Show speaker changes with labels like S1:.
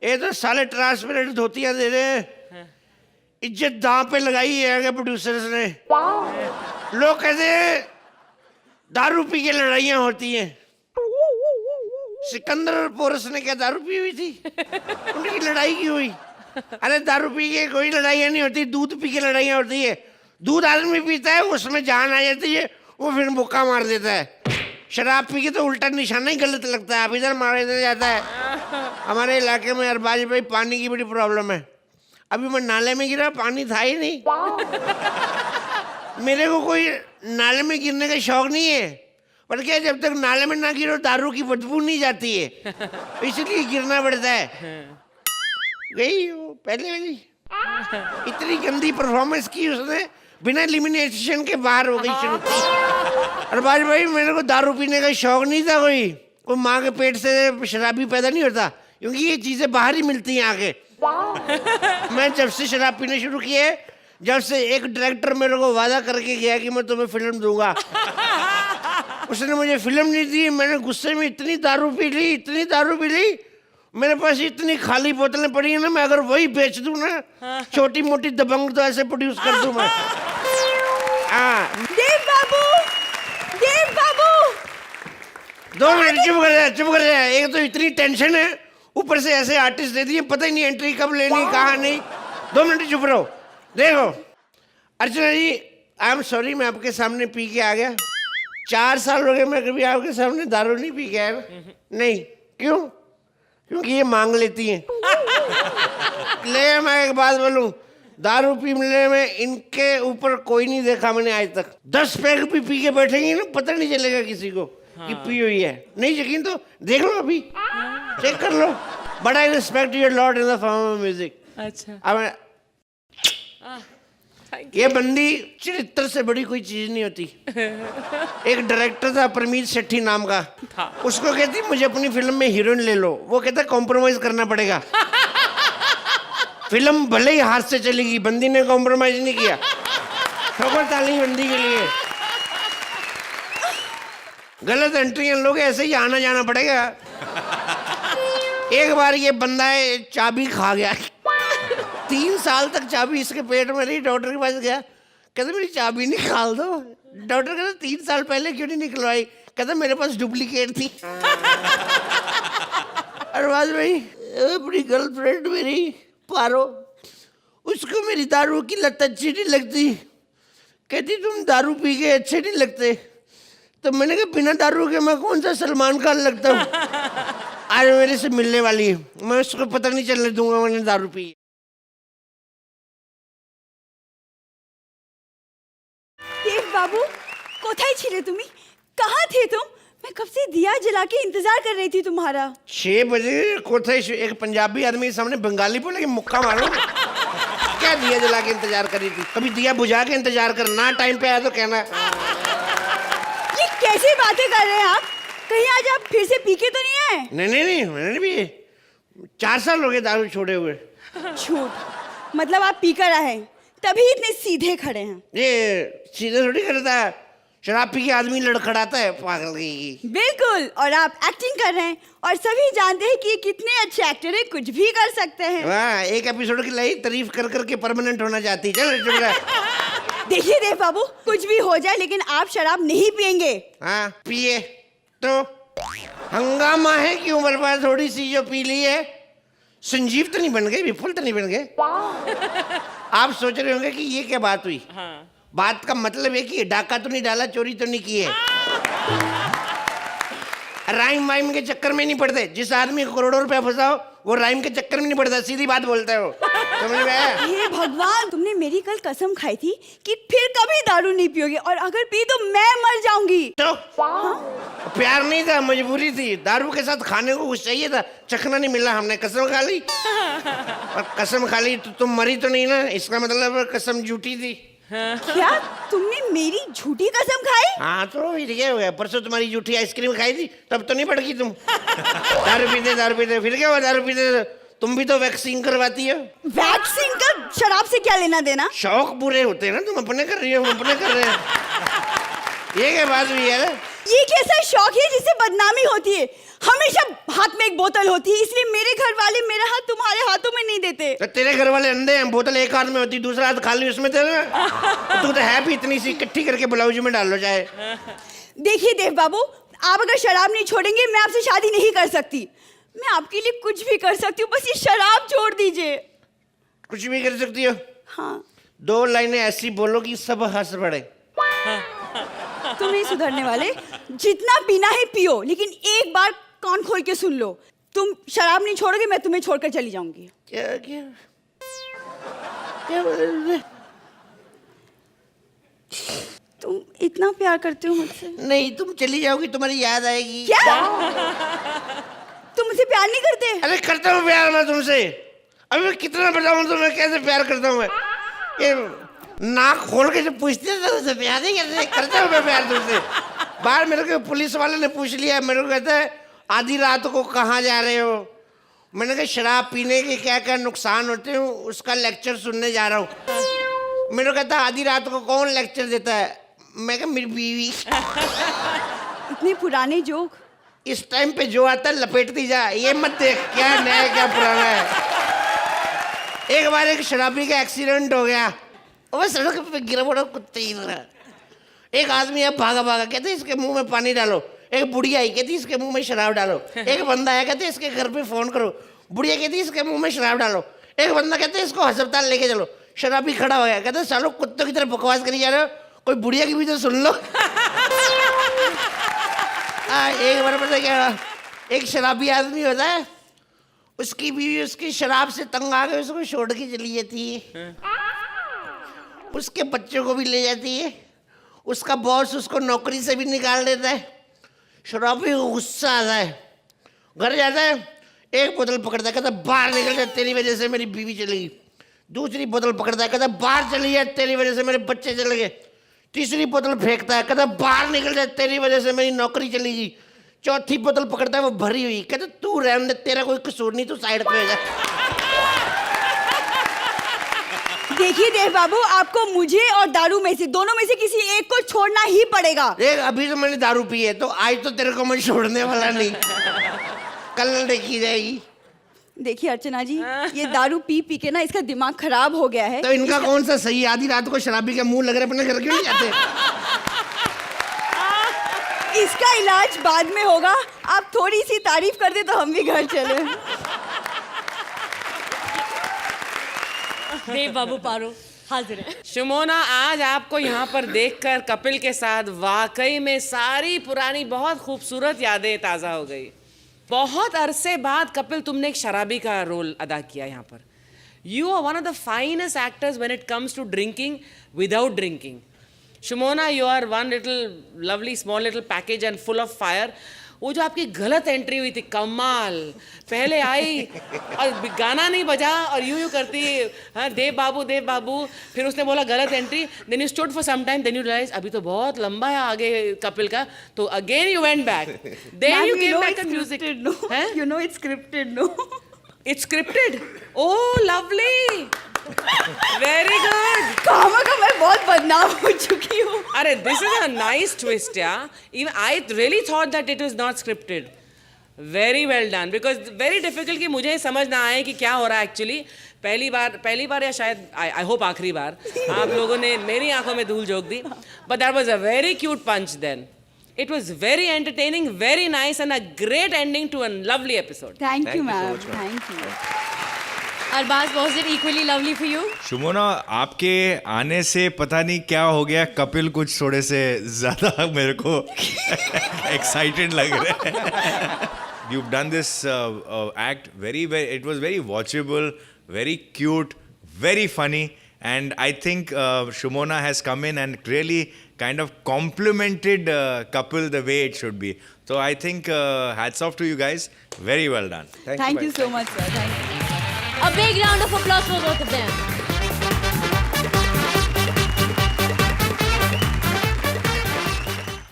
S1: ये तो साले ट्रांसपेरेंट धोतियां दे रहे हैं, इज्जत दांव पे लगाई है प्रोड्यूसर्स ने। लोग कहते हैं दारू पी के लड़ाइयाँ होती हैं। सिकंदर और पोरस ने क्या दारू पी हुई थी? उनकी लड़ाई की हुई? अरे दारू पी के कोई लड़ाइयाँ नहीं होती, दूध पी के लड़ाइयाँ होती है। दूध आदमी पीता है, उसमें जान आ जाती है, वो फिर मुक्का मार देता है। शराब पी के तो उल्टा निशाना ही गलत लगता है, आप इधर मारे इधर जाता है। हमारे इलाके में अरबाज भाई पानी की बड़ी प्रॉब्लम है। अभी मैं नाले में गिरा, पानी था ही नहीं। मेरे को कोई नाले में गिरने का शौक नहीं है, पर क्या जब तक नाले में ना गिरो दारू की बदबू नहीं जाती है, इसलिए गिरना पड़ता है। गई वो पहले वाली, इतनी गंदी परफॉर्मेंस की उसने, बिना एलिमिनेशन के बाहर हो गई श्रुति। अरबाज भाई मेरे को दारू पीने का शौक नहीं था, कोई माँ के पेट से शराबी पैदा नहीं होता, क्योंकि ये चीजें बाहर ही मिलती हैं आगे। मैं जब से शराब पीने शुरू किए, जब से एक डायरेक्टर मेरे को वादा करके गया कि मैं तुम्हें फिल्म दूंगा, उसने मुझे फिल्म नहीं दी। मैंने गुस्से में इतनी दारू पी ली, इतनी दारू पी ली, मेरे पास इतनी खाली बोतलें पड़ी है ना, मैं अगर वही बेच दूं ना, छोटी मोटी दबंग तो ऐसे प्रोड्यूस कर दूं मैं।
S2: देव बाबू, देव बाबू,
S1: 2 मिनट चुप कर जा, चुप कर जा। एक तो इतनी टेंशन है, ऊपर से ऐसे आर्टिस्ट दे दिए, पता ही नहीं एंट्री कब लेनी कहाँ नहीं। 2 मिनट चुप रहो। देखो अर्चना जी, आई एम सॉरी, मैं आपके सामने पी के आ गया। 4 साल हो गए मैं कभी आपके सामने दारू नहीं पी के आया। नहीं, क्यों? क्योंकि ये मांग लेती हैं। ले मैं एक बात बोलूं, दारू पीने में इनके ऊपर कोई नहीं देखा मैंने आज तक। 10 पैक भी पी के बैठेंगे ना, पता नहीं चलेगा किसी को कि पी हुई है। नहीं यकीन तो देख लो, अभी चेक कर लो। But I respect your lot in the form of music.
S2: अच्छा,
S1: अब ये बंदी चरित्र से बड़ी कोई चीज नहीं होती। एक डायरेक्टर था परमीत सेठी नाम का, उसको कहती मुझे अपनी फिल्म में हीरोइन ले लो, वो कहता कॉम्प्रोमाइज करना पड़ेगा। फिल्म भले ही हाथ से चलेगी, बंदी ने कॉम्प्रोमाइज नहीं किया। ठोकर ताली बंदी के लिए। गलत एंट्री लोग ऐसे ही आना जाना पड़ेगा। एक बार ये बंदा है चाबी खा गया, 3 साल तक चाबी इसके पेट में रही। डॉक्टर के पास गया, कहते मेरी चाबी निकाल दो। डॉक्टर कहते 3 साल पहले क्यों नहीं निकलवाई? कहते मेरे पास डुप्लीकेट थी। अरबाज भाई, अपनी गर्लफ्रेंड मेरी पारो, उसको मेरी दारू की लत अच्छी नहीं लगती। कहती तुम दारू पी के अच्छे नहीं लगते। तो मैंने कहा बिना दारू के मैं कौन सा सलमान खान लगता हूँ? आज मेरे से मिलने वाली है, मैं उसको पता नहीं चलने दूंगा मैंने दारू पी।
S2: देव बाबू, कोথায় ছিলে তুমি? कहाँ थे तुम? मैं कब से दिया जला के इंतजार कर रही थी तुम्हारा।
S1: 6 बजे कोথায়? एक पंजाबी आदमी के सामने बंगाली बोले कि मुक्का मारो। क्या दिया जला के इंतजार कर रही थी? कभी दिया बुझा के इंतजार करना, टाइम पे आया तो कहना।
S2: ये कैसी बातें कर रहे हैं आप? कहीं आज आप फिर से पी के तो नहीं आए?
S1: नहीं, मैंने भी 4 साल हो गए दारू छोड़े हुए।
S2: झूठ, मतलब आप पी कर आए तभी इतने सीधे खड़े हैं।
S1: ये सीधे थोड़ी करता है, शराब पी के आदमी लड़खड़ाता है पागल की।
S2: बिल्कुल, और आप एक्टिंग कर रहे हैं और सभी जानते हैं कि ये कितने अच्छे एक्टर हैं, कुछ भी कर सकते हैं।
S1: वाह, एक एपिसोड की लाई तारीफ कर करके परमानेंट होना चाहती। चल चुप रह।
S2: देखिए देव बाबू, कुछ भी हो जाए लेकिन आप शराब नहीं पियेंगे।
S1: हाँ पिए तो हंगामा है कि उम्र पर थोड़ी सी जो पी ली है। संजीव तो नहीं बन गए, विफल तो नहीं बन गए। आप सोच रहे होंगे कि ये क्या बात हुई। बात का मतलब है कि डाका तो नहीं डाला, चोरी तो नहीं की है। राइम वाइम के चक्कर में नहीं पड़ते। जिस आदमी को करोड़ों रुपया फंसाओ वो राइम के चक्कर में नहीं पड़ता, सीधी बात बोलता है वो। समझ में आया?
S2: हे भगवान, तुमने मेरी कल कसम खाई थी कि फिर कभी दारू नहीं पियोगे, और अगर पी तो मैं मर जाऊंगी।
S1: तो प्यार नहीं था, मजबूरी थी। दारू के साथ खाने को कुछ चाहिए था, चखना नहीं मिला, हमने कसम खा ली। और कसम खा ली तो तुम मरी तो नहीं ना, इसका मतलब कसम झूठी थी।
S2: क्या तुमने मेरी झूठी कसम खाई?
S1: हाँ तो फिर क्या हो गया? परसों तुम्हारी झूठी आइसक्रीम खाई थी, तब तो नहीं भड़की तुम। दारू पीते फिर क्या हुआ? दारू पीते तुम भी तो वैक्सीन करवाती हो।
S2: वैक्सीन का शराब से क्या लेना देना?
S1: शौक पूरे होते हैं ना, तुम अपने कर रही हो, हम अपने कर रहे हैं। ये क्या बात हुई यार?
S2: ये कैसा शौक है जिससे बदनामी होती है? हमेशा हाथ में एक बोतल होती है, इसलिए मेरे घर वाले मेरा हाथ तुम्हारे हाथों में नहीं देते।
S1: तो तेरे घर वाले अंधे हैं, बोतल एक हाथ में होती, दूसरा हाथ खाली उसमें तेरे। तू तो है भी इतनी सी, इकट्ठी करके ब्लाउज में डाल लो चाहे।
S2: देखिए देव बाबू, आप अगर शराब नहीं छोड़ेंगे मैं आपसे शादी नहीं कर सकती। मैं आपके लिए कुछ भी कर सकती हूँ, बस ये शराब छोड़ दीजिए।
S1: कुछ भी कर सकती हो?
S2: हाँ।
S1: 2 लाइनें ऐसी बोलो कि सब हंस पड़े।
S2: तुम नहीं सुधरने वाले। जितना पीना है पियो, लेकिन एक बार कान खोल के सुन लो, तुम शराब नहीं छोड़ोगे मैं तुम्हें छोड़कर चली जाऊंगी।
S1: क्या क्या क्या बोल रहे?
S2: तुम इतना प्यार करते हो मुझसे?
S1: नहीं, तुम चली जाओगी, तुम्हारी याद आएगी।
S2: क्या? तुम मुझसे प्यार नहीं करते?
S1: अरे करता हूँ प्यार मैं तुमसे। अभी मैं कितना बताऊँ तुम्हें कैसे प्यार करता हूँ मैं। ये नाक खोल के जब पूछते हैं तो प्यार नहीं करते, करता हूँ मैं प्यार तुमसे। बाहर मेरे को पुलिस वाले ने पूछ लिया, मेरे को कहता है आधी रात को कहाँ जा रहे हो? मैंने कहा शराब पीने के क्या क्या नुकसान होते हैं उसका लेक्चर सुनने जा रहा हूँ। मेरे को कहता है आधी रात को कौन लेक्चर देता है? मैं कहा मेरी बीवी।
S2: इतने पुराने जोक।
S1: इस टाइम पे जो आता है लपेटती जा, ये मत देख क्या नया क्या पुराना है। एक बार एक शराबी का एक्सीडेंट हो गया, वो सड़क पे गिरा पड़ा कुत्ते की तरह। एक आदमी अब भागा भागा, कहते इसके मुंह में पानी डालो। एक बुढ़िया आई, कहती इसके मुंह में शराब डालो। एक बंदा आया, कहते इसके घर पे फोन करो। बुढ़िया कहती इसके मुंह में शराब डालो। एक बंदा कहते इसको अस्पताल लेके चलो। शराबी खड़ा हो गया, कहते सालों कुत्तों की तरह बकवास करी जा रहे हो, कोई बुढ़िया की भी तो सुन लो। एक बार पता क्या, एक शराबी आदमी होता है, उसकी बीवी उसकी शराब से तंग आ गई, उसको छोड़ के चली जाती है। उसके बच्चों को भी ले जाती है। उसका बॉस उसको नौकरी से भी निकाल देता है। शराबी को गुस्सा आता है, घर जाता है, एक बोतल पकड़ता है, कहता बाहर निकल जा, तेरी वजह से मेरी बीवी चली गई। दूसरी बोतल पकड़ता है, कहता बाहर चली जा, तेरी वजह से मेरे बच्चे चले गए। तीसरी बोतल फेंकता है, कहता बाहर निकल जा, तेरी वजह से मेरी नौकरी चली गई। चौथी बोतल पकड़ता है, वो भरी हुई, कहता तू रहने दे, तेरा कोई कसूर नहीं, तू साइड पे हो जा।
S2: देखिए देव बाबू, आपको मुझे और दारू में से, दोनों में से किसी एक को छोड़ना ही पड़ेगा।
S1: देख अभी तो मैंने दारू पी है, तो आज तो तेरे को मैं छोड़ने वाला नहीं। कल देखी जाएगी।
S2: देखिए अर्चना जी, ये दारू पी पी के ना इसका दिमाग खराब हो गया है।
S1: तो इनका कौन सा सही? आधी रात को शराबी के मुंह लग रहे, अपने घर क्यों नहीं जाते?
S2: इसका इलाज बाद में होगा, आप थोड़ी सी तारीफ कर दे तो हम भी घर चले।
S3: देव बाबू पारो हाजिर है।
S4: शुमोना, आज आपको यहाँ पर देखकर कपिल के साथ वाकई में सारी पुरानी बहुत खूबसूरत यादें ताज़ा हो गई। बहुत अरसे बाद कपिल तुमने एक शराबी का रोल अदा किया यहाँ पर। You are one of the finest actors when it comes to drinking without drinking. Shumona, you are one little lovely small little package and full of fire. वो जो आपकी गलत एंट्री हुई थी, कमाल। पहले आई और गाना नहीं बजा और यूं करती, हाँ देव बाबू, फिर उसने बोला गलत entry, then you stood for some time, then you realise अभी तो बहुत लंबा है आगे कपिल का, तो again you went back, then you came back to music.
S2: You know it's scripted, no?
S4: It's scripted? Oh, lovely. Very good.
S2: कहाँ का मैं बहुत बदनाम हो चुकी हूँ।
S4: अरे this is a nice twist, yeah. Even I really thought that it was not scripted. Very well done. Because very difficult कि मुझे समझ ना आए कि क्या हो रहा है actually. पहली बार या शायद I hope आखिरी बार आप लोगों ने मेरी आंखों में धूल झोंक दी. But that was a very cute punch then. It was very entertaining, very nice, and a great ending to a lovely episode.
S2: Thank you, ma'am. Thank you.
S3: Arbaaz, was it equally lovely for you?
S5: Shumona, आपके आने से पता नहीं क्या हो गया, कपिल कुछ थोड़े से ज़्यादा मेरे को एक्साइटेड लग रहे हैं. You've done this act very, it was very watchable, very cute, very funny, and I think Shumona has come in and really kind of complimented Kapil the way it should be. So I think hats off to you guys. Very well done.
S2: Thank you so much, sir. Thank you.
S3: A big round of applause for both of them.